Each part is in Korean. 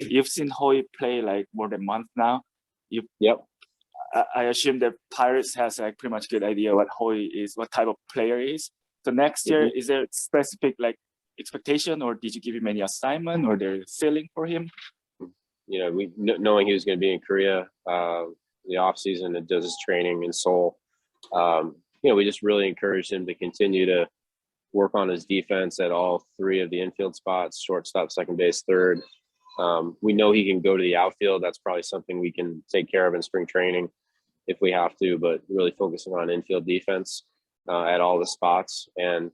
you've seen Hoy play like more than a month now. You, Yep. I assume that Pirates has like pretty much good idea what Hoy is, what type of player he is. So next year, Mhm. is there specific like expectation, or did you give him any assignment, or there's ceiling for him? Knowing he was going to be in Korea, the off season, and does his training in Seoul. We just really encouraged him to continue to work on his defense at all three of the infield spots: shortstop, second base, third. We know he can go to the outfield. That's probably something we can take care of in spring training if we have to, but really focusing on infield defense at all the spots. And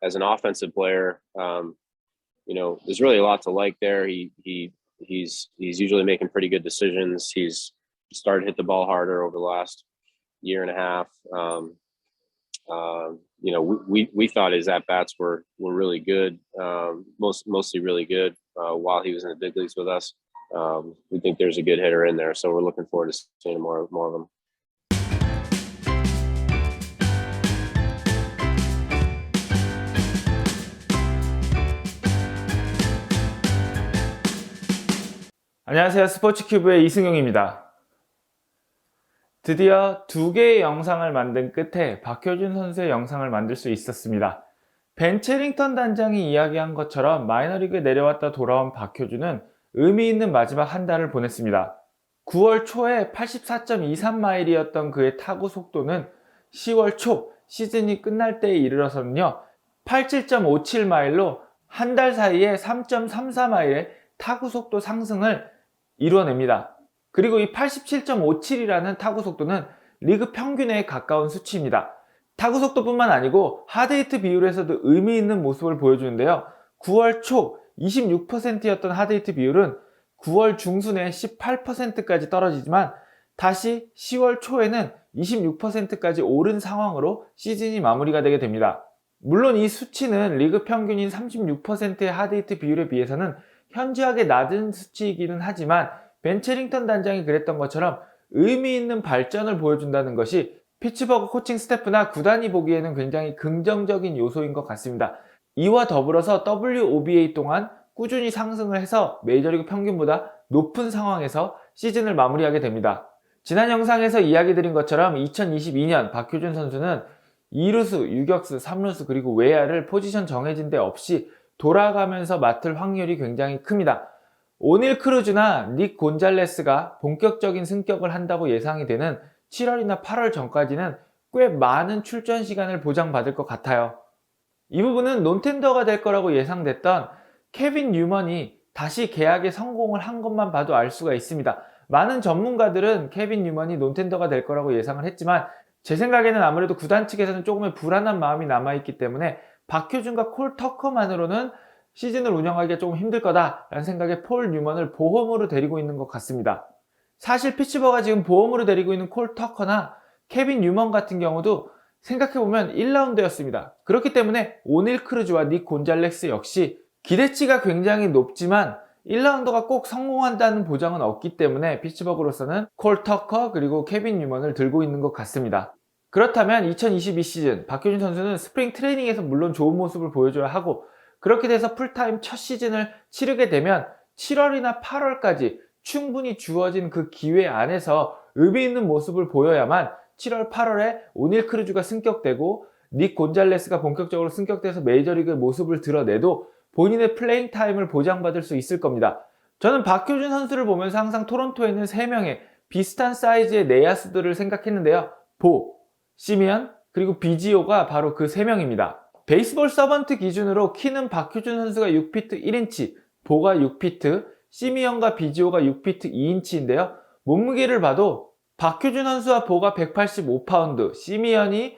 as an offensive player, there's really a lot to like there. He's usually making pretty good decisions. He's started to hit the ball harder over the last year and a half. We thought his at bats were really good, mostly really good while he was in the big leagues with us. We think there's a good hitter in there, so we're looking forward to seeing more of them. 안녕하세요. 스포츠큐브의 이승용입니다. 드디어 2개의 영상을 만든 끝에 박효준 선수의 영상을 만들 수 있었습니다. 벤 체링턴 단장이 이야기한 것처럼 마이너리그에 내려왔다 돌아온 박효준은 의미 있는 마지막 한 달을 보냈습니다. 9월 초에 84.23마일이었던 그의 타구 속도는 10월 초 시즌이 끝날 때에 이르러서는요 87.57마일로 한 달 사이에 3.34마일의 타구 속도 상승을 이루어냅니다. 그리고 이 87.57이라는 타구 속도는 리그 평균에 가까운 수치입니다. 타구 속도뿐만 아니고 하드히트 비율에서도 의미 있는 모습을 보여주는데요. 9월 초 26%였던 하드히트 비율은 9월 중순에 18%까지 떨어지지만 다시 10월 초에는 26%까지 오른 상황으로 시즌이 마무리가 되게 됩니다. 물론 이 수치는 리그 평균인 36%의 하드히트 비율에 비해서는 현저하게 낮은 수치이기는 하지만 벤 체링턴 단장이 그랬던 것처럼 의미 있는 발전을 보여준다는 것이 피츠버그 코칭 스태프나 구단이 보기에는 굉장히 긍정적인 요소인 것 같습니다. 이와 더불어서 WOBA 동안 꾸준히 상승을 해서 메이저리그 평균보다 높은 상황에서 시즌을 마무리하게 됩니다. 지난 영상에서 이야기 드린 것처럼 2022년 박효준 선수는 2루수, 유격수, 3루수 그리고 외야를 포지션 정해진 데 없이 돌아가면서 맡을 확률이 굉장히 큽니다. 오닐 크루즈나 닉 곤잘레스가 본격적인 승격을 한다고 예상이 되는 7월이나 8월 전까지는 꽤 많은 출전 시간을 보장받을 것 같아요. 이 부분은 논텐더가 될 거라고 예상됐던 케빈 뉴먼이 다시 계약에 성공을 한 것만 봐도 알 수가 있습니다. 많은 전문가들은 케빈 뉴먼이 논텐더가 될 거라고 예상을 했지만 제 생각에는 아무래도 구단 측에서는 조금의 불안한 마음이 남아있기 때문에 박효준과 콜 터커만으로는 시즌을 운영하기가 조금 힘들 거다라는 생각에 폴 뉴먼을 보험으로 데리고 있는 것 같습니다. 사실 피츠버그가 지금 보험으로 데리고 있는 콜 터커나 케빈 뉴먼 같은 경우도 생각해보면 1라운드였습니다. 그렇기 때문에 오닐 크루즈와 닉 곤잘레스 역시 기대치가 굉장히 높지만 1라운드가 꼭 성공한다는 보장은 없기 때문에 피츠버그로서는 콜 터커 그리고 케빈 뉴먼을 들고 있는 것 같습니다. 그렇다면 2022 시즌 박효준 선수는 스프링 트레이닝에서 물론 좋은 모습을 보여줘야 하고 그렇게 돼서 풀타임 첫 시즌을 치르게 되면 7월이나 8월까지 충분히 주어진 그 기회 안에서 의미 있는 모습을 보여야만 7월, 8월에 오닐 크루즈가 승격되고 닉 곤잘레스가 본격적으로 승격돼서 메이저리그의 모습을 드러내도 본인의 플레잉 타임을 보장받을 수 있을 겁니다. 저는 박효준 선수를 보면서 항상 토론토에 있는 3명의 비슷한 사이즈의 내야수들을 생각했는데요. 보, 시미언, 그리고 비지오가 바로 그 3명입니다. 베이스볼 서번트 기준으로 키는 박효준 선수가 6피트 1인치, 보가 6피트, 시미언과 비지오가 6피트 2인치인데요. 몸무게를 봐도 박효준 선수와 보가 185파운드, 시미언이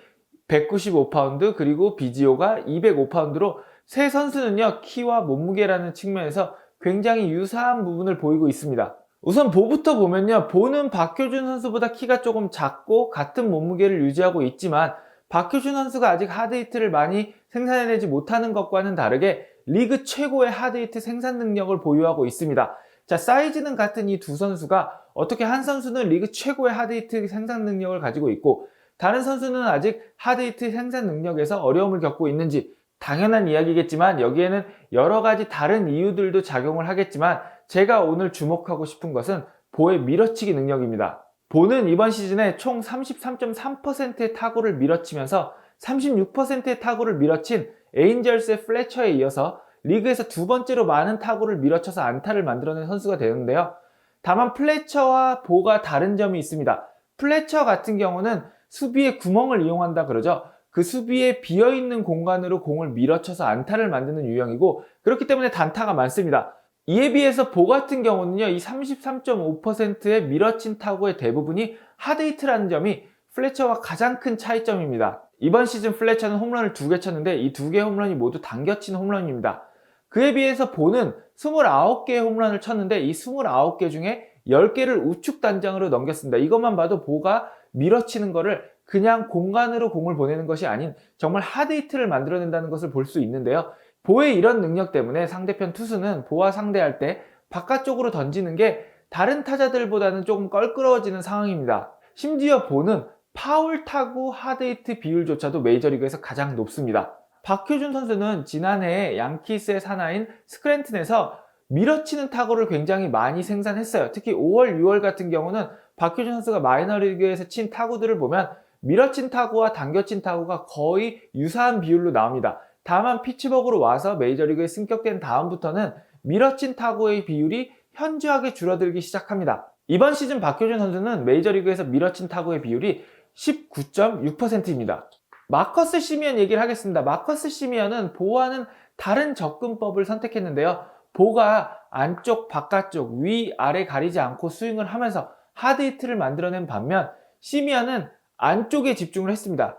195파운드, 그리고 비지오가 205파운드로 세 선수는요, 키와 몸무게라는 측면에서 굉장히 유사한 부분을 보이고 있습니다. 우선 보부터 보면요, 보는 박효준 선수보다 키가 조금 작고 같은 몸무게를 유지하고 있지만 박효준 선수가 아직 하드히트를 많이 생산해내지 못하는 것과는 다르게 리그 최고의 하드히트 생산 능력을 보유하고 있습니다. 자, 사이즈는 같은 이 두 선수가 어떻게 한 선수는 리그 최고의 하드히트 생산 능력을 가지고 있고 다른 선수는 아직 하드히트 생산 능력에서 어려움을 겪고 있는지 당연한 이야기겠지만 여기에는 여러 가지 다른 이유들도 작용을 하겠지만 제가 오늘 주목하고 싶은 것은 보의 밀어치기 능력입니다. 보는 이번 시즌에 총 33.3%의 타구를 밀어치면서 36%의 타구를 밀어친 에인절스의 플래처에 이어서 리그에서 두 번째로 많은 타구를 밀어쳐서 안타를 만들어낸 선수가 되는데요. 다만 플래처와 보가 다른 점이 있습니다. 플래처 같은 경우는 수비의 구멍을 이용한다 그러죠. 그 수비에 비어있는 공간으로 공을 밀어쳐서 안타를 만드는 유형이고, 그렇기 때문에 단타가 많습니다. 이에 비해서 보 같은 경우는요, 이 33.5%의 밀어친 타구의 대부분이 하드히트라는 점이 플래처와 가장 큰 차이점입니다. 이번 시즌 플래처는 홈런을 2개 쳤는데 이 2개의 홈런이 모두 당겨친 홈런입니다. 그에 비해서 보는 29개의 홈런을 쳤는데 이 29개 중에 10개를 우측 단장으로 넘겼습니다. 이것만 봐도 보가 밀어치는 거를 그냥 공간으로 공을 보내는 것이 아닌 정말 하드히트를 만들어낸다는 것을 볼 수 있는데요. 보의 이런 능력 때문에 상대편 투수는 보와 상대할 때 바깥쪽으로 던지는 게 다른 타자들보다는 조금 껄끄러워지는 상황입니다. 심지어 보는 파울 타구 하드히트 비율조차도 메이저리그에서 가장 높습니다. 박효준 선수는 지난해 양키스의 사나인 스크랜튼에서 밀어치는 타구를 굉장히 많이 생산했어요. 특히 5월, 6월 같은 경우는 박효준 선수가 마이너리그에서 친 타구들을 보면 밀어친 타구와 당겨친 타구가 거의 유사한 비율로 나옵니다. 다만 피츠버그로 와서 메이저리그에 승격된 다음부터는 밀어친 타구의 비율이 현저하게 줄어들기 시작합니다. 이번 시즌 박효준 선수는 메이저리그에서 밀어친 타구의 비율이 19.6%입니다. 마커스 시미언 얘기를 하겠습니다. 마커스 시미언은 보와는 다른 접근법을 선택했는데요. 보가 안쪽, 바깥쪽, 위, 아래 가리지 않고 스윙을 하면서 하드히트를 만들어낸 반면 시미언은 안쪽에 집중을 했습니다.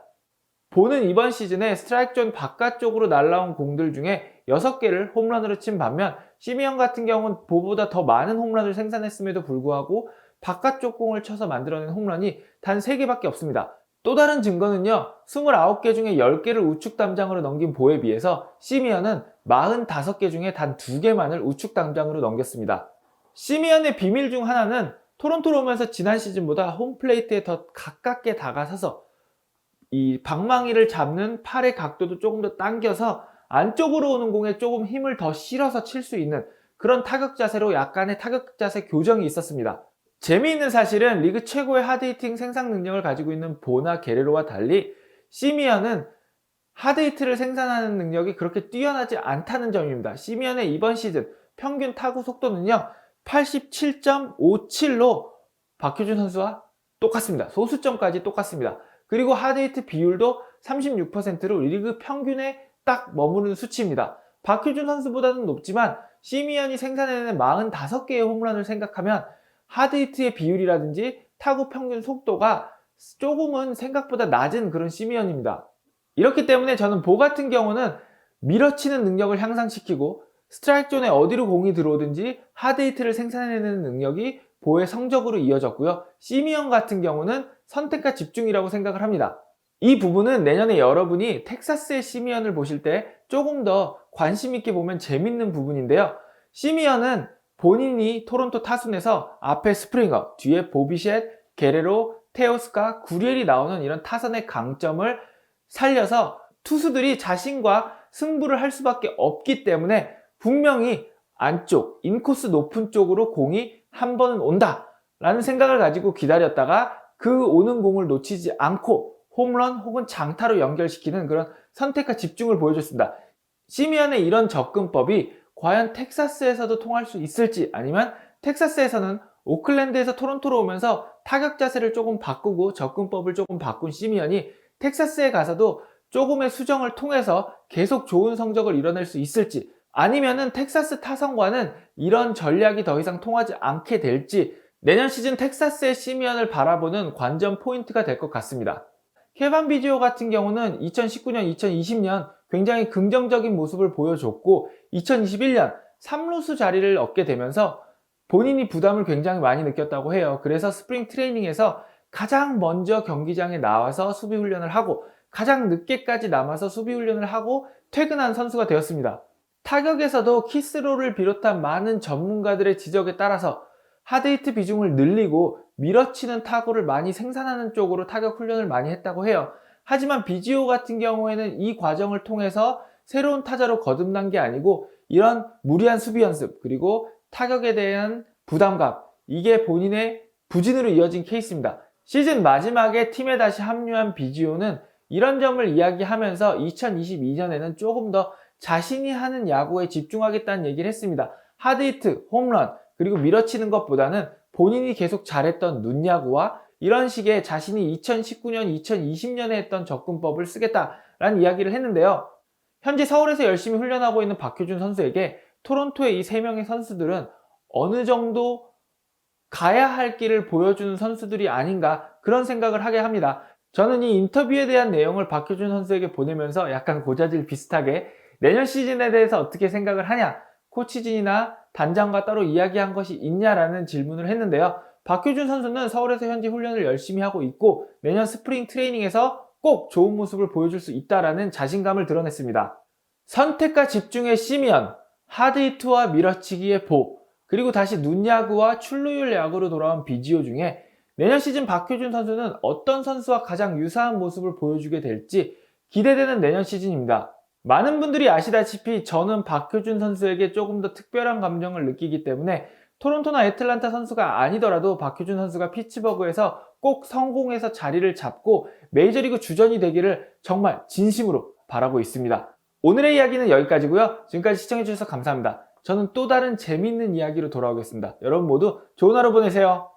보는 이번 시즌에 스트라이크 존 바깥쪽으로 날라온 공들 중에 6개를 홈런으로 친 반면 시미언 같은 경우는 보보다 더 많은 홈런을 생산했음에도 불구하고 바깥쪽 공을 쳐서 만들어낸 홈런이 단 3개밖에 없습니다. 또 다른 증거는요, 29개 중에 10개를 우측 담장으로 넘긴 보에 비해서 시미언은 45개 중에 단 2개만을 우측 담장으로 넘겼습니다. 시미언의 비밀 중 하나는 토론토로 오면서 지난 시즌보다 홈플레이트에 더 가깝게 다가서서 이 방망이를 잡는 팔의 각도도 조금 더 당겨서 안쪽으로 오는 공에 조금 힘을 더 실어서 칠 수 있는 그런 타격 자세로 약간의 타격 자세 교정이 있었습니다. 재미있는 사실은 리그 최고의 하드히팅 생산 능력을 가지고 있는 보나 게레로와 달리 시미언은 하드히트를 생산하는 능력이 그렇게 뛰어나지 않다는 점입니다. 시미언의 이번 시즌 평균 타구 속도는요 87.57로 박효준 선수와 똑같습니다. 소수점까지 똑같습니다. 그리고 하드히트 비율도 36%로 리그 평균에 딱 머무르는 수치입니다. 박효준 선수보다는 높지만 시미언이 생산해낸 45개의 홈런을 생각하면 하드히트의 비율이라든지 타구 평균 속도가 조금은 생각보다 낮은 그런 시미언입니다. 이렇기 때문에 저는 보 같은 경우는 밀어치는 능력을 향상시키고 스트라이크 존에 어디로 공이 들어오든지 하드히트를 생산해내는 능력이 보의 성적으로 이어졌고요. 시미언 같은 경우는 선택과 집중이라고 생각을 합니다. 이 부분은 내년에 여러분이 텍사스의 시미언을 보실 때 조금 더 관심 있게 보면 재밌는 부분인데요. 시미언은 본인이 토론토 타순에서 앞에 스프링어, 뒤에 보비셋, 게레로, 테오스카, 구리엘이 나오는 이런 타선의 강점을 살려서 투수들이 자신과 승부를 할 수밖에 없기 때문에 분명히 안쪽, 인코스 높은 쪽으로 공이 한 번은 온다 라는 생각을 가지고 기다렸다가 그 오는 공을 놓치지 않고 홈런 혹은 장타로 연결시키는 그런 선택과 집중을 보여줬습니다. 시미언의 이런 접근법이 과연 텍사스에서도 통할 수 있을지, 아니면 텍사스에서는 오클랜드에서 토론토로 오면서 타격 자세를 조금 바꾸고 접근법을 조금 바꾼 시미언이 텍사스에 가서도 조금의 수정을 통해서 계속 좋은 성적을 이뤄낼 수 있을지, 아니면은 텍사스 타선과는 이런 전략이 더 이상 통하지 않게 될지 내년 시즌 텍사스의 시미언을 바라보는 관전 포인트가 될 것 같습니다. 케반 비지오 같은 경우는 2019년, 2020년 굉장히 긍정적인 모습을 보여줬고 2021년 3루수 자리를 얻게 되면서 본인이 부담을 굉장히 많이 느꼈다고 해요. 그래서 스프링 트레이닝에서 가장 먼저 경기장에 나와서 수비 훈련을 하고 가장 늦게까지 남아서 수비 훈련을 하고 퇴근한 선수가 되었습니다. 타격에서도 키스로를 비롯한 많은 전문가들의 지적에 따라서 하드히트 비중을 늘리고 밀어치는 타구를 많이 생산하는 쪽으로 타격 훈련을 많이 했다고 해요. 하지만 비지오 같은 경우에는 이 과정을 통해서 새로운 타자로 거듭난 게 아니고 이런 무리한 수비 연습, 그리고 타격에 대한 부담감, 이게 본인의 부진으로 이어진 케이스입니다. 시즌 마지막에 팀에 다시 합류한 비지오는 이런 점을 이야기하면서 2022년에는 조금 더 자신이 하는 야구에 집중하겠다는 얘기를 했습니다. 하드히트, 홈런, 그리고 밀어치는 것보다는 본인이 계속 잘했던 눈야구와 이런 식의 자신이 2019년, 2020년에 했던 접근법을 쓰겠다라는 이야기를 했는데요. 현재 서울에서 열심히 훈련하고 있는 박효준 선수에게 토론토의 이 3명의 선수들은 어느 정도 가야 할 길을 보여주는 선수들이 아닌가 그런 생각을 하게 합니다. 저는 이 인터뷰에 대한 내용을 박효준 선수에게 보내면서 약간 고자질 비슷하게 내년 시즌에 대해서 어떻게 생각을 하냐, 코치진이나 단장과 따로 이야기한 것이 있냐라는 질문을 했는데요. 박효준 선수는 서울에서 현재 훈련을 열심히 하고 있고 내년 스프링 트레이닝에서 꼭 좋은 모습을 보여줄 수 있다라는 자신감을 드러냈습니다. 선택과 집중의 시미언, 하드히트와 밀어치기의 보, 그리고 다시 눈야구와 출루율 야구로 돌아온 비지오 중에 내년 시즌 박효준 선수는 어떤 선수와 가장 유사한 모습을 보여주게 될지 기대되는 내년 시즌입니다. 많은 분들이 아시다시피 저는 박효준 선수에게 조금 더 특별한 감정을 느끼기 때문에 토론토나 애틀란타 선수가 아니더라도 박효준 선수가 피츠버그에서 꼭 성공해서 자리를 잡고 메이저리그 주전이 되기를 정말 진심으로 바라고 있습니다. 오늘의 이야기는 여기까지고요. 지금까지 시청해주셔서 감사합니다. 저는 또 다른 재미있는 이야기로 돌아오겠습니다. 여러분 모두 좋은 하루 보내세요.